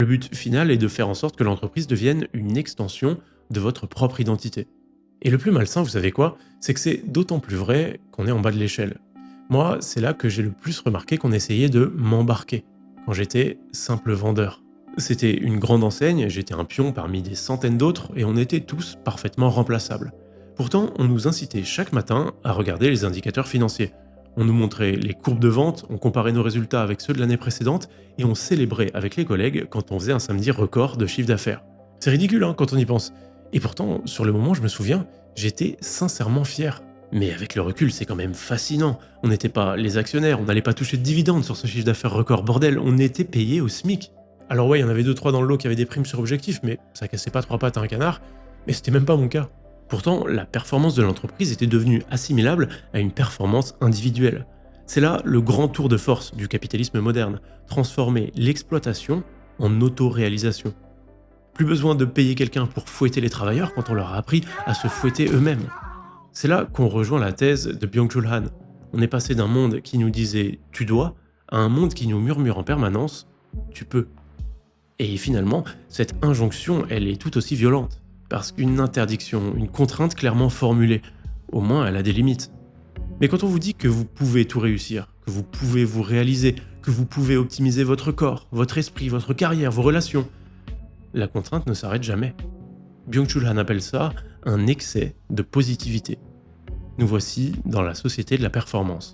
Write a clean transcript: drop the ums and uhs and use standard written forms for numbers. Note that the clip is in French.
but final est de faire en sorte que l'entreprise devienne une extension de votre propre identité. Et le plus malsain, vous savez quoi? C'est que c'est d'autant plus vrai qu'on est en bas de l'échelle. Moi, c'est là que j'ai le plus remarqué qu'on essayait de m'embarquer, quand j'étais simple vendeur. C'était une grande enseigne, j'étais un pion parmi des centaines d'autres, et on était tous parfaitement remplaçables. Pourtant, on nous incitait chaque matin à regarder les indicateurs financiers. On nous montrait les courbes de vente, on comparait nos résultats avec ceux de l'année précédente, et on célébrait avec les collègues quand on faisait un samedi record de chiffre d'affaires. C'est ridicule hein, quand on y pense. Et pourtant, sur le moment, je me souviens, j'étais sincèrement fier. Mais avec le recul, c'est quand même fascinant. On n'était pas les actionnaires, on n'allait pas toucher de dividendes sur ce chiffre d'affaires record, bordel, on était payé au SMIC. Alors ouais, il y en avait deux trois dans le lot qui avaient des primes sur objectif, mais ça cassait pas trois pattes à un canard, mais c'était même pas mon cas. Pourtant, la performance de l'entreprise était devenue assimilable à une performance individuelle. C'est là le grand tour de force du capitalisme moderne, transformer l'exploitation en autoréalisation. Plus besoin de payer quelqu'un pour fouetter les travailleurs quand on leur a appris à se fouetter eux-mêmes. C'est là qu'on rejoint la thèse de Byung-Chul Han. On est passé d'un monde qui nous disait « tu dois » à un monde qui nous murmure en permanence « tu peux ». Et finalement, cette injonction, elle est tout aussi violente. Parce qu'une interdiction, une contrainte clairement formulée, au moins elle a des limites. Mais quand on vous dit que vous pouvez tout réussir, que vous pouvez vous réaliser, que vous pouvez optimiser votre corps, votre esprit, votre carrière, vos relations, la contrainte ne s'arrête jamais. Byung-Chul Han appelle ça un excès de positivité. Nous voici dans la société de la performance.